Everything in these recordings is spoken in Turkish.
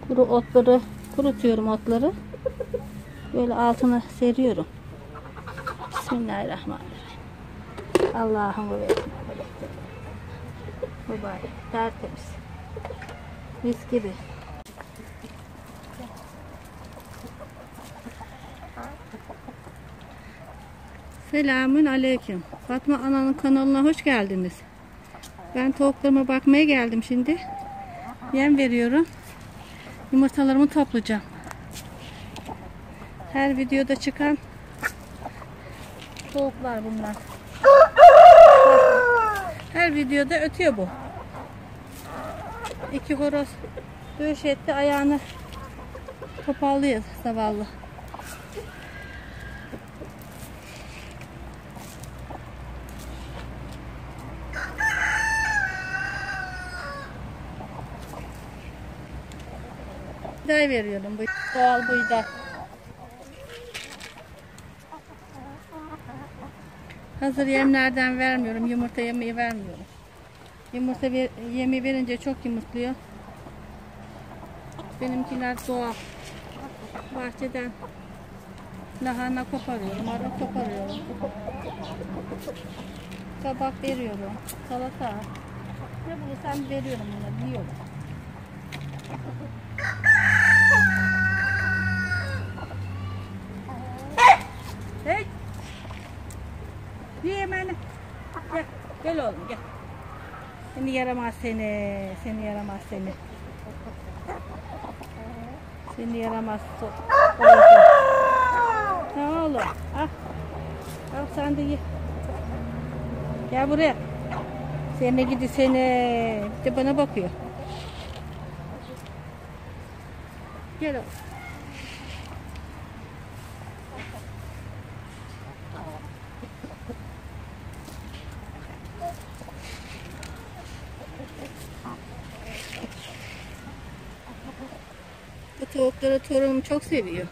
Kuru otları kurutuyorum, otları. Böyle altına seriyorum. Bismillahirrahmanirrahim. Allah'ım ve mübarek, tertemiz. Mis gibi. Selamun aleyküm. Fatma Ana'nın kanalına hoş geldiniz. Ben tavuklarıma bakmaya geldim şimdi. Yem veriyorum. Yumurtalarımı toplayacağım. Her videoda çıkan tavuklar bunlar. Her videoda ötüyor bu. İki horoz dövüş etti, ayağını topallıyor zavallı. Buğday veriyorum, bu doğal buğday. Hazır yemlerden vermiyorum, yumurta yemeği vermiyorum. Yumurta yemi verince çok yumurtluyor. Benimkiler doğal. Bahçeden lahana koparıyorum, marul koparıyorum. Kabak veriyorum, salata. Ne bulursam veriyorum ona, yiyorum. Hey! Bir hemen gel, gel oğlum gel. Seni yaramaz seni, seni yaramaz seni. Seni yaramaz. Ne oğlum? Al. Al sen de ye. Gel buraya. Seni gidi seni. Bir de bana bakıyor. Gel oğlum. Bu tavukları torunum çok seviyor.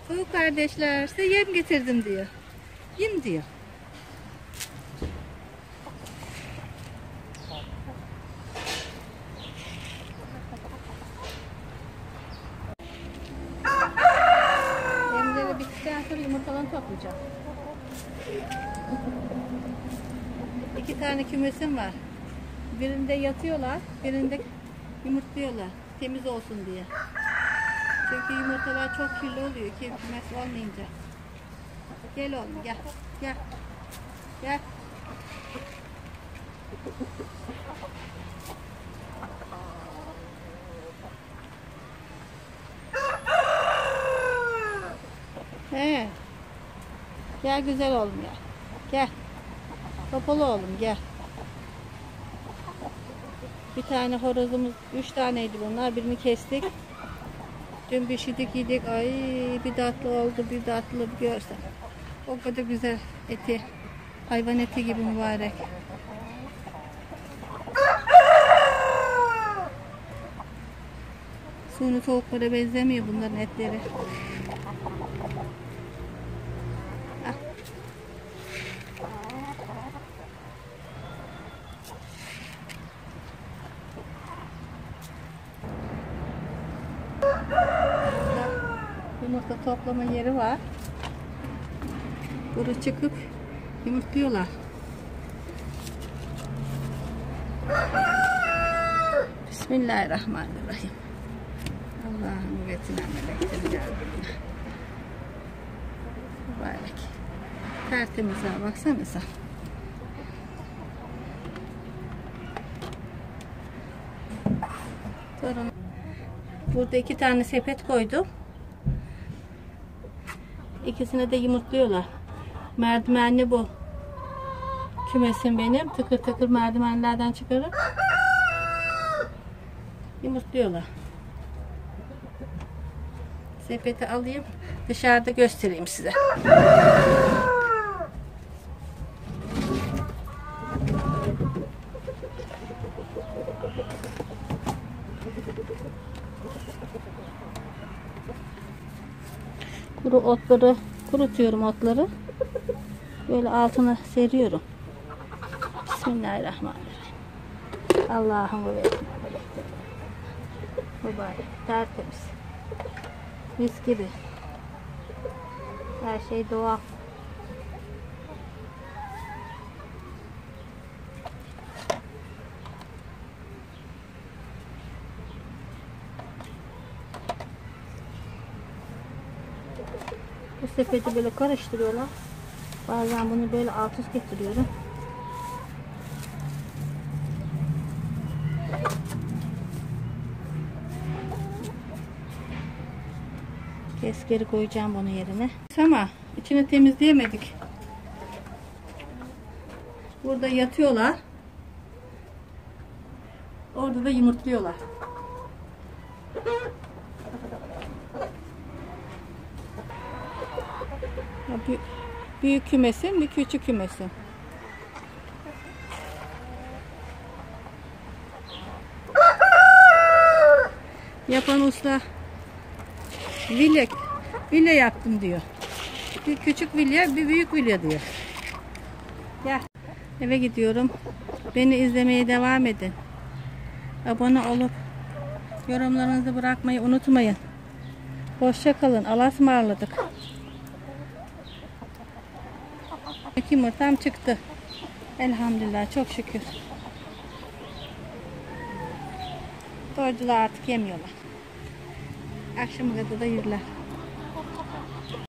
Tavuk kardeşler, size yem getirdim diyor. Yem diyor. Yemleri bittikten sonra yumurtalarını toplayacağım. 2 tane kümesim var. Birinde yatıyorlar, birinde yumurtluyorlar. Temiz olsun diye. Çünkü yumurtalar çok kirli oluyor ki kümes olmayınca. Gel oğlum gel. Gel. Gel. He. Gel güzel oğlum ya. Gel. Kapalı oğlum gel. Bir tane horozumuz, 3 taneydi bunlar. Birini kestik. Dün pişirdik yedik. Ay bir tatlı oldu, bir tatlı bir görsen. O kadar güzel eti. Hayvan eti gibi mübarek. Suni tavuklara benzemiyor bunların etleri. Ah. Yumurta toplama yeri var. Buraya çıkıp yumurtluyorlar. Bismillahirrahmanirrahim. Allah'ın üretine melekleri geldi. Mübarek. Tertemiz ha, baksanıza. Burada 2 tane sepet koydum. İkisine de yumurtluyorlar. Merdivenli bu. Kümesim benim. Tıkır tıkır merdivenlerden çıkarıp yumurtluyorlar. Sepeti alayım. Dışarıda göstereyim size. Kuru otları kurutuyorum, otları. Böyle altına seriyorum. Bismillahirrahmanirrahim. Allah'ım ve Mübarek, tertemiz. Mis gibi. Her şey doğal. Bu sepeti böyle karıştırıyorlar. Bazen bunu böyle alt üst getiriyorum. Geri koyacağım bunu yerine. Ama içini temizleyemedik. Burada yatıyorlar. Orada da yumurtluyorlar. Büyük kümesin, bir küçük kümesin. Yapan usta villa yaptım diyor. Bir küçük villa, bir büyük villa diyor. Gel. Eve gidiyorum. Beni izlemeye devam edin. Abone olup yorumlarınızı bırakmayı unutmayın. Hoşça kalın. Allah'a ısmarladık. Yumurtam çıktı. Elhamdülillah, çok şükür. Doydular, artık yemiyorlar. Akşama kadar da yürürler.